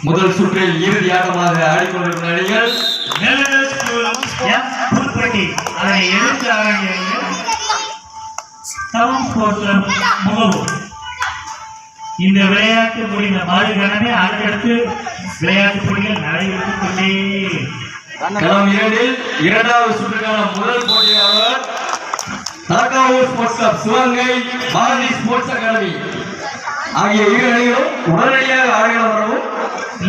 முதல் சுற்றில் இறுதி ஆட்டமாக ஆடிக்கொண்டிருக்கும் அணிகள் அதனை எதிர்த்து முகவு. இந்த விளையாட்டு முடிந்த மறுகணமே அடுத்தடுத்து விளையாட்டு போட்டிகள் நடைபெற்றுக் கொண்டே. களம் 2 இரண்டாவது சுற்றுக்கான முதல் போட்டியாளர் Thalakkavur sports club Sivagangai Bharathi sports academy ஆகிய இரு அணிகளும் உடனடியாக ஆடுகளம் வரவும்.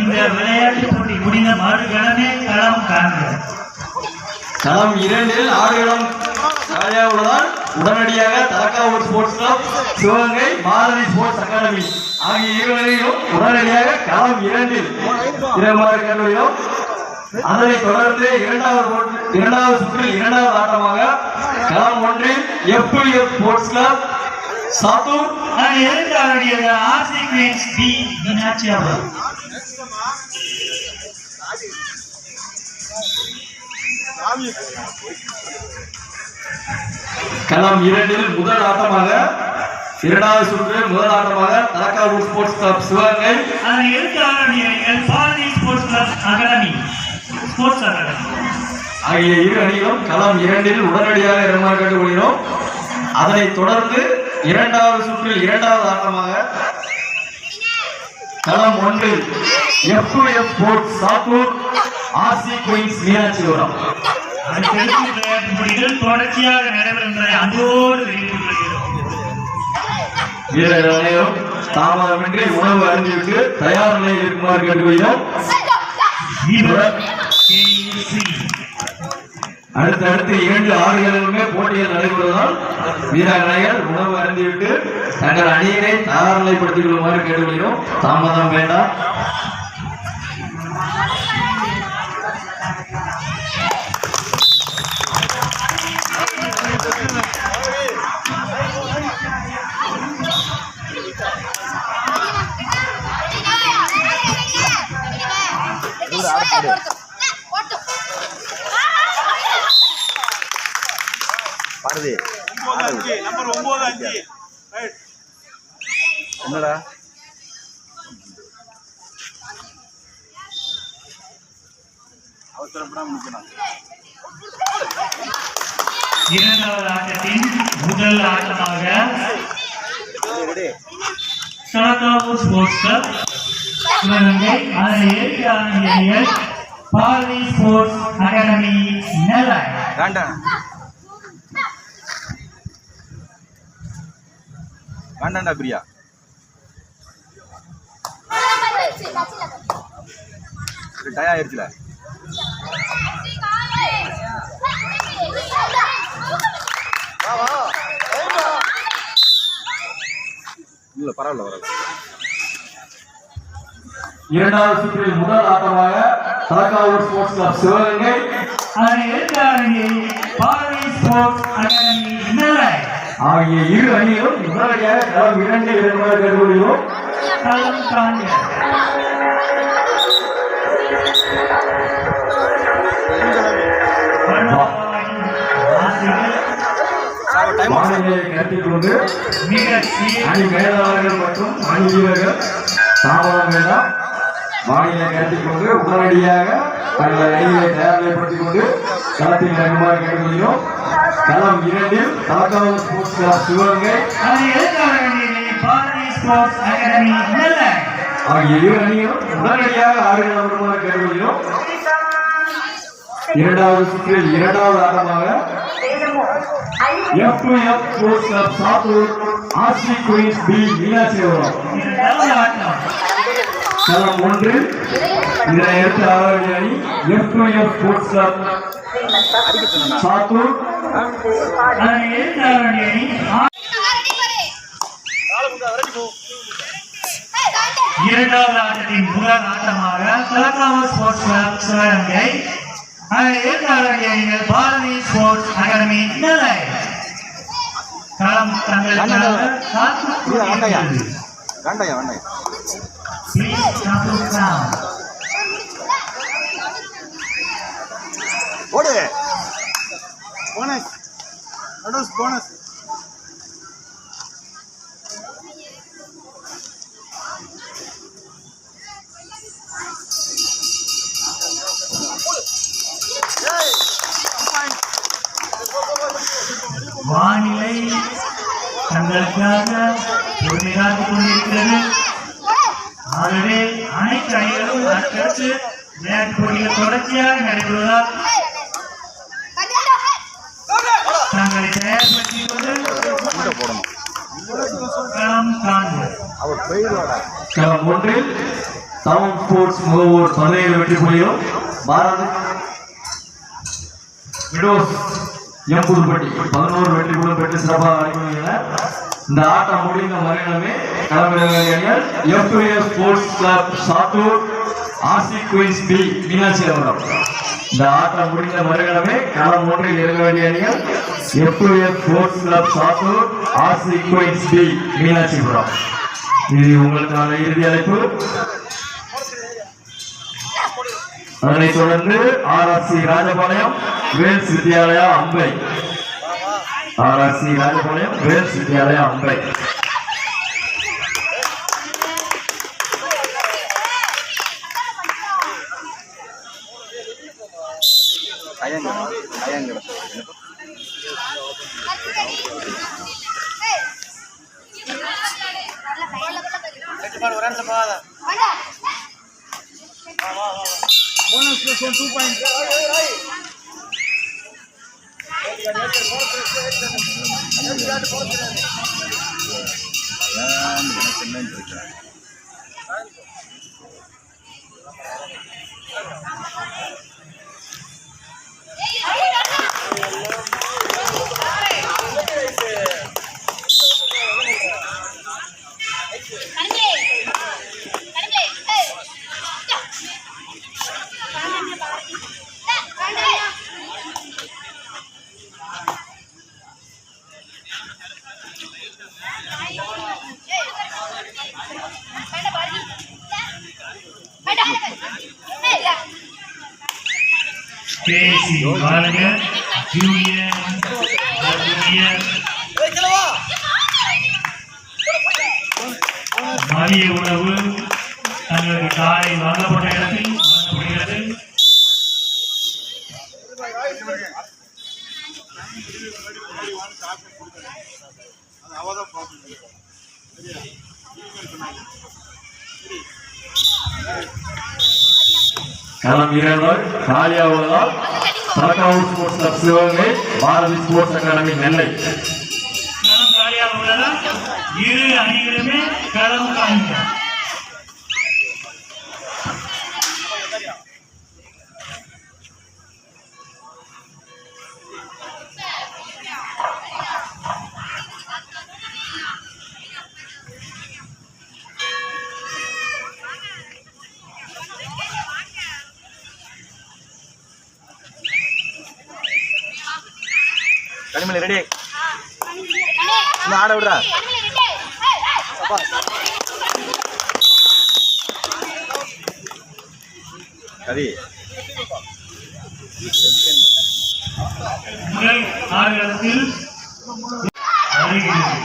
இந்த விளையாட்டு போட்டி முடிந்த மறுகணமே களம் காண்கிறது. களம் 2 ஆடுகளம் காலியாக உள்ளதால் உடனடியாக Thalakkavur sports club Sivagangai Bharathi sports academy ஆகிய இரு அணிகளும் உடனடியாக களம் 2 இரமாறு கல்லூரியும். அதனைத் தொடர்ந்து இரண்டாவது சுற்றில் இரண்டாவது ஆட்டமாக களம் 1 FF sports club Sattur RC queens D Meenakshi அவர்கள். களம் 2 முதல் ஆட்டமாக இரண்டாவது சுற்று முதல் ஆட்டமாக Thalakkavur sports club Sivagangai Bharathi sports club academy sports academy ஆகிய இரு அணிகளும் களம் 2 உடனடியாக இரண்டாவது கண்டுகொள்கிறோம். அதனைத் தொடர்ந்து இரண்டாவது சுற்றில் இரண்டாவது ஆட்டமாக களம் 1 FF sports Sattur RC Queens Meenakshipuram. விளையாட்டு போட்டிகள் தொடர்ச்சியாக நடைபெறுகின்றன. அதோடு வீரர்கள் அனைவரும் தாமதமின்றி உணவு அருந்திவிட்டு தயார் நிலையில் இருக்குமாறு கேட்டுக்கொள்கிறோம். அடுத்தடுத்து 2 ஆடுகளிலுமே போட்டிகள் நடைபெறுவதால் வீராங்கனைகள் உணவு அருந்திவிட்டு தங்கள் அணியினை தயார் நிலைப்படுத்திக் கொள்ளுமாறு கேட்டுக்கொள்கிறோம். தாமதம் வேண்டாம். என்னடா இரண்டாவது ஆட்டத்தின் முதல் ஆட்டமாக தலக்காவூர் ஸ்போர்ட்ஸ் கிளப் சிவகங்கை அதனை எதிர்த்து ஆடிய பாரதி ஸ்போர்ட்ஸ் அகாடமி நெல்லை. வேண்டாண்டா பிரியா டயா ஆயிடுச்சுல. இல்ல பரவாயில்ல. இரண்டாவது சுற்றில் முதல் ஆட்டமாக தலக்காவூர் ஸ்போர்ட்ஸ் கிளப் சிவகங்கை அதனை எதிர்த்து ஆடிய பாரதி ஸ்போர்ட்ஸ் அகாடமி நெல்லை ஆகிய இரு அணிகளும் உடனடியாக களம் 2 இரண்டாவது கண்டுகொள்கிறோம். களம் காண்க. வானிலையை கருத்தில் கொண்டு அணி மேலாளர்கள் மற்றும் அணி வீரர்கள் தாமதம் வேண்டாம். வானிலை கருத்தில் கொண்டு உடனடியாக தங்கள் அணிகளை தயார் நிலைப்படுத்திக் கொண்டு களத்தில் இறங்குமாறு கேட்டுக்கொள்கிறோம். களம் 2 தலக்காவூர் ஸ்போர்ட்ஸ் கிளப் சிவகங்கை ஆகிய இரு அணிகளும் உடனடியாக ஆடுகளம் வருமாறு கேட்டுக்கொள்கிறோம். இரண்டாவது சுற்றில் இரண்டாவது ஆட்டமாக FF sports club Sattur RC queens B Meenakshipuram. களம் 1 இதனை எடுத்து ஆடக்கூடிய அணி FF ஸ்போர்ட்ஸ் கிளப் சாத்தூர் இரண்டாவது ஆட்டத்தின் முதல் ஆட்டமாக Thalakkavur sports club Sivagangai Bharathi sports academy Nellai. களம் ஓடு போனஸ் போனஸ் வானிலை தங்களுக்காக பொறுமையாகிக் கொண்டிருக்கிறது. ஆகவே அனைத்து அணிகளும் அடுத்தடுத்து விளையாட்டு போட்டிகள் தொடர்ச்சியாக நடைபெறுவதால் தங்களை தயார்படுத்திக் கொண்டு களம் காண்போம். களம் 1 டவுன் ஸ்போர்ட்ஸ் முகவூர் 17 வெற்றி புள்ளியும் பாரத் விடோஸ் எம்புதுப்பட்டி 11 வெற்றி புள்ளியும் பெற்று சிறப்பாக அளிக்கின்றனர். இந்த ஆட்டம் முடிந்த மறுநாளே களமிறங்கிய FAS sports club Sattur RC queens B Meenakshipuram. இந்த ஆட்டம் முடிந்த மறுநாளே களம் 1 இறங்க வேண்டிய அணிகள் FAS sports club Sattur RC queens B Meenakshipuram. இது உங்களுக்கான இறுதி அழைப்பு. அதனைத் தொடர்ந்து ஆர்ஆர்சி ராஜபாளையம் வேல்ஸ் வித்யாலயா அம்பை. ஆர்ஆர்சி ராஜபாளையம் வேல்ஸ் வித்யாலயா அம்பை. Bonus plus 1 2 points. பேசி வாழ்க ஜூனியர் மதிய உணவு தங்களுக்கு காலை வழங்கப்பட்ட இடத்தில் வழங்கப்படுகிறது. களம் 2 காலியா உள்ளதால் Thalakkavur sports club Sivagangai Bharathi sports academy Nellai. களம் காலியாக உள்ளதால் இரு அணிகளுமே களம் காண்கிறார். கனிமலை ரெடி ஆட விடுறா கதி முதல் ஆடுகளத்தில் வருகிறது.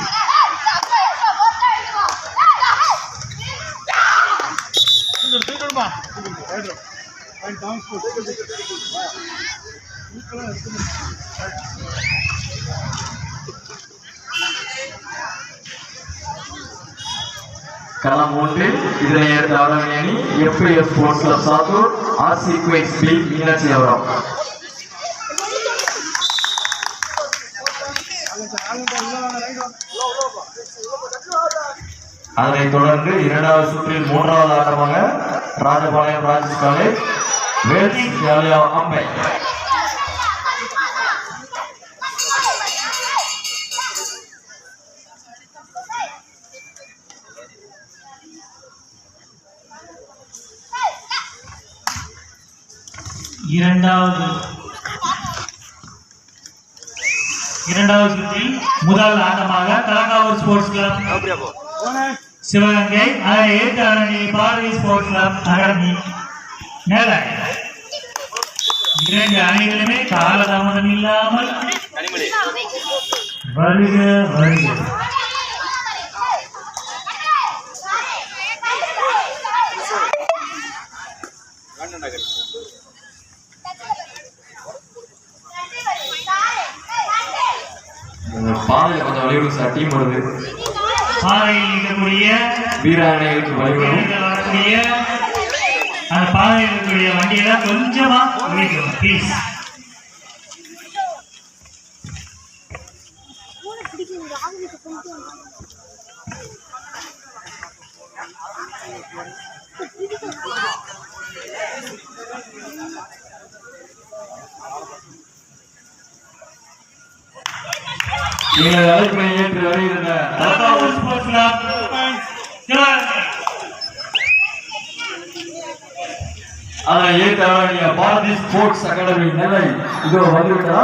களம் 3 இதனை எடுத்த ஆடவணி அணி FAS sports club Sattur RC queens B Meenakshipuram. அதனைத் தொடர்ந்து 2வது சுற்றில் 3வது ஆட்டமாக ராஜபாளையம் ராஜேஷ் காலேஜ் வேல்ஸ் வித்யாலயா அம்பை. இரண்டாவது சுற்றில் முதல் ஆட்டமாக தலக்காவூர் ஸ்போர்ட்ஸ் கிளப் சிவகங்கை அதை ஏற்று அணி பாரதி ஸ்போர்ட்ஸ் கிளப் அகாடமி நெல்லை. இரண்டு அணிகளுமே காலதாமதம் இல்லாமல் வருக வருக. பாதையில் கொஞ்சம் வழிவிடும் சார். டீம் வருது. பாதையில் இருக்கக்கூடிய வீராணைகளுக்கு வழிவிடும். வரக்கூடிய அந்த பாதையில் இருக்கக்கூடிய வண்டியெல்லாம் கொஞ்சமா ஒழிக்கணும் ப்ளீஸ். நீங்கள் அழைப்பினை ஏற்று வருகின்ற தலக்காவூர் ஸ்போர்ட்ஸ் கிளப் அதனை ஏற்று வழங்கிய பாரதி ஸ்போர்ட்ஸ் அகாடமி நெல்லை இதோ வந்துவிட்டதா?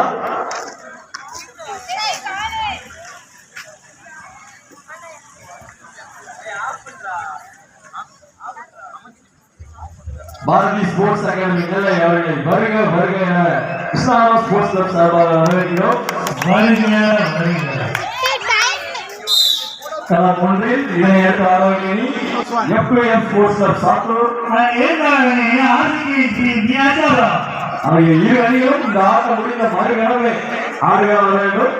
பாரதி ஸ்போர்ட்ஸ் அகாடமி நெல்லை அவர்களை வருக வருக என கிருஷ்ணா ஸ்போர்ட்ஸ் கிளப் சார்பாக வரவேற்கிறோம். களம் ஒன்றில் இதனை ஏற்ற ஆரோக்கியணி FAF ஸ்போர்ட்ஸ் கிளப் சாத்தூர் ஆகிய இரு அணிகளும் இந்த ஆட்டம் முடிந்த மறுகணமே ஆடுகள வேண்டும்.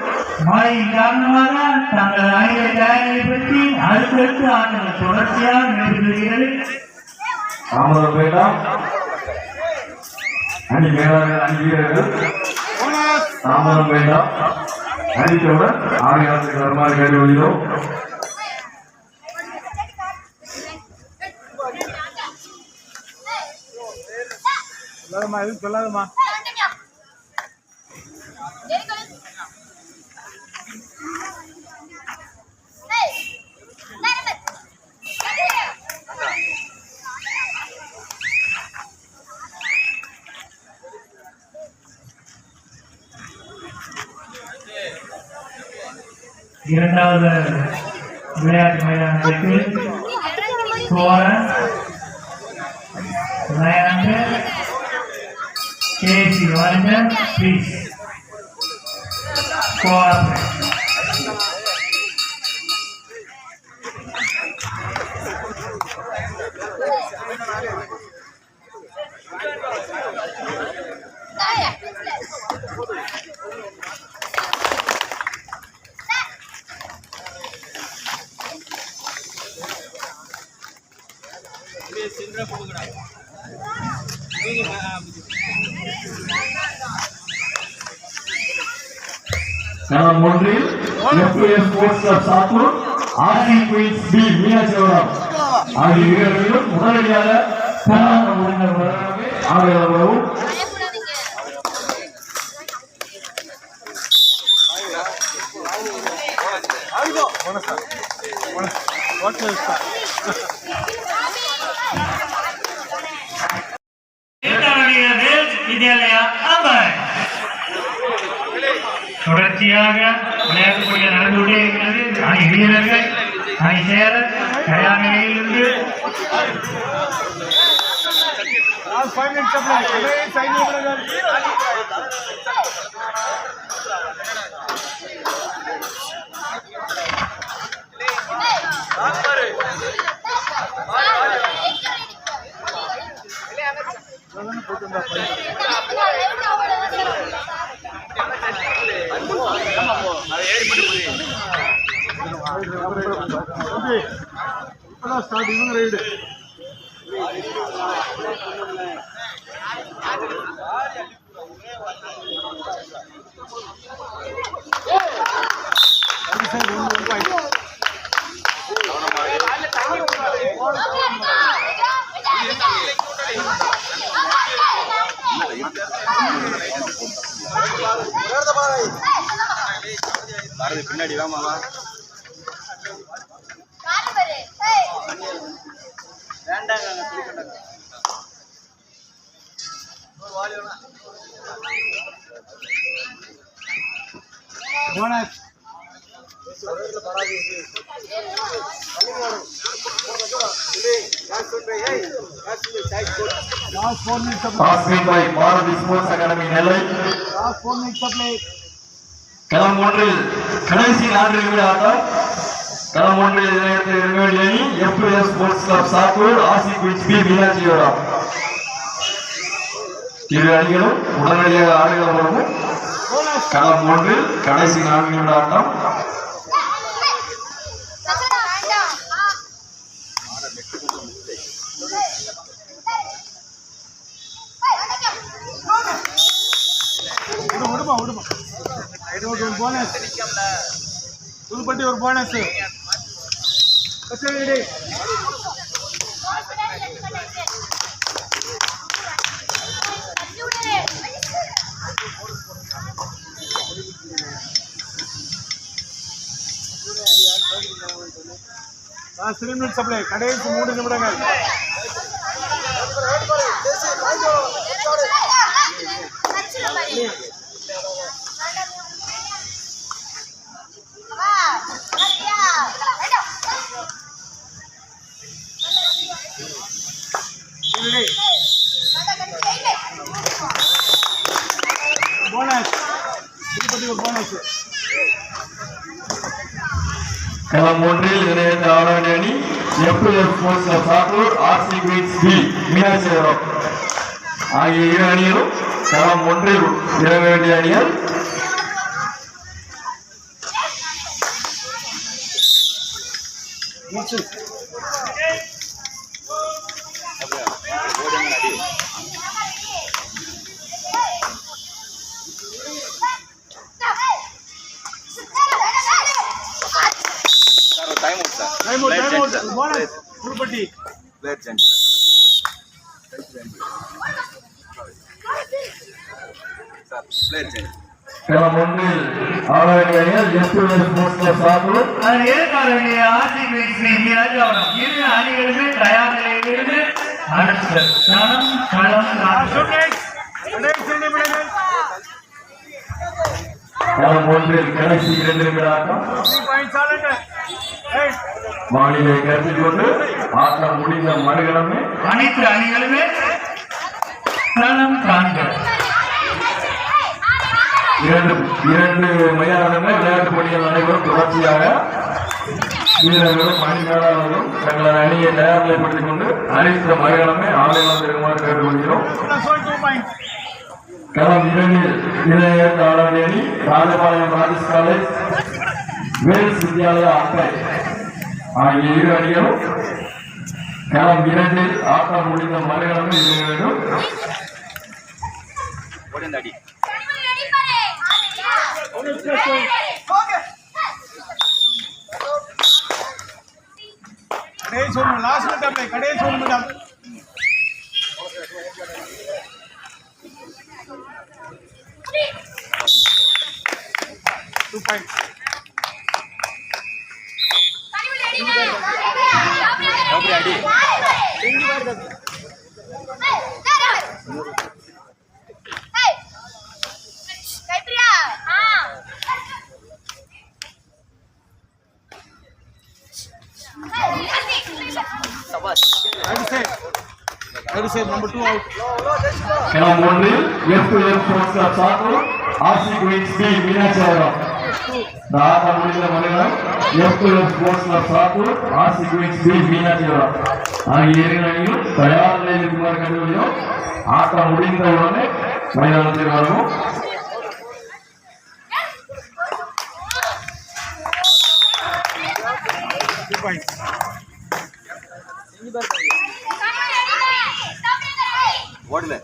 மழையின் காரணமாக தங்கள் அணிகளை தயாரிப்பற்றி அடுத்தடுத்து ஆட்டங்கள் தொடர்ச்சியாக நடைபெறுகிறது. தாமதம் வேண்டாம். அணி மேலாளர்கள் அணி வீரர்கள் தாமதம் வேண்டாம். அணித்தவுடன் ஆடுகளத்துக்கு வருமாறு கேட்டுக்கொள்கிறோம். சொல்லாதம்மா, எதுவும் சொல்லாதம்மா. இரண்டாவது விளையாட்டு மைதானத்திற்கு சோழன் கேசி வருங்க ப்ளீஸ் கோஆபரேட். களம் ஒன்றில் FAF sports club Sattur RC Queens B Meenakshipuram ஆகிய வீரர்களும் உடனடியாக ஆடுகளம் தொடர்ச்சியாக விளையாட்டு போட்டிகள் நடந்து கொண்டே இருக்கிறது. அணி வீரர்கள் அணி சேர தயார் நிலையில் இருந்து ஸ்டார்ட் இவங்க ரைடு பின்னாடி வாமாவா bonus Bharathi sports academy Nellai களம் ஒன்றில் கடைசி 4 நிமிட ஆட்டம். களம் ஒன்றில் இதனை அணி FAF sports club Sattur RC Queens B Meenakshipuram இரு அணிகளும் உடனடியாக ஆடுகளம் களம் 3 கடைசி 4 நிமிட ஆட்டம். போனஸ் புதுப்பட்டி ஒரு போனஸ் லாஸ்ட் 3 மினிட்ஸ் அப்ளை கடைசி 3 நிமிடங்கள். போனஸ் புதுப்பட்டி ஒரு போனஸ். களம் 1 இணைந்த ஆடவணி அணி FS sports club Sattur, RC queens B Meenakshipuram ஆகிய இரு அணிகளும் களம் 1 இறங்க வேண்டிய அணிகள். புதுப்பட்டி களம் 1 ஆடவணி அணிகள் FS sports club Sattur, RC queens B Meenakshipuram இரு அணிகளுமே தயார் நிலையில் இருந்து அடுத்த களம் கடைசி நிமிடங்கள். களம் 1 கடைசி 2 நிமிட ஆட்டம். 3 பாயிண்ட்ஸ் ஆல்ரெடி. வானிலை கருத்தில் கொண்டு ஆட்டம் முடிந்த மறுகிழமை அனைத்து அணிகளுமே களம் காண்க. இரண்டு மைதானங்கள் விளையாட்டு போட்டிகள் நடைபெறும். தொடர்ச்சியாக வீரர்களும் அணியாளர்களும் தங்களது அணியை தயார் நிலைப்படுத்திக் கொண்டு அறிவித்த மறுகிழமை ஆலையாளர் இருக்குமாறு கேட்டுக்கொள்கிறோம். களம் 2 இணைந்த ஆடவணி அணி ராஜபாளையம் ராஜேஷ் காலேஜ், வேல்ஸ் வித்யாலயா அக்கை ஆகிய இரு அணிகளும் களம் 2 ஆட்டம் முடிந்த மறுகிழமை இருக்க வேண்டும். கடைசி ஒரு லாஸ்ட் மினிட் அப்ளை கடைசி ஒரு நிமிடம். Two points. Number 2 out. களம் 1 FS sports club Sattur, RC queens B Meenakshipuram. ஆட்டம் முடிந்த மறுகிழமை FS sports club Sattur, RC queens B Meenakshipuram ஆகிய இரு அணிகளும் தயார் நிலையில் இருக்குமாறு கேட்டுக்கொள்கிறோம். ஆட்டம் முடிந்த உடனே மைதானத்தில் வரவும். ஓடல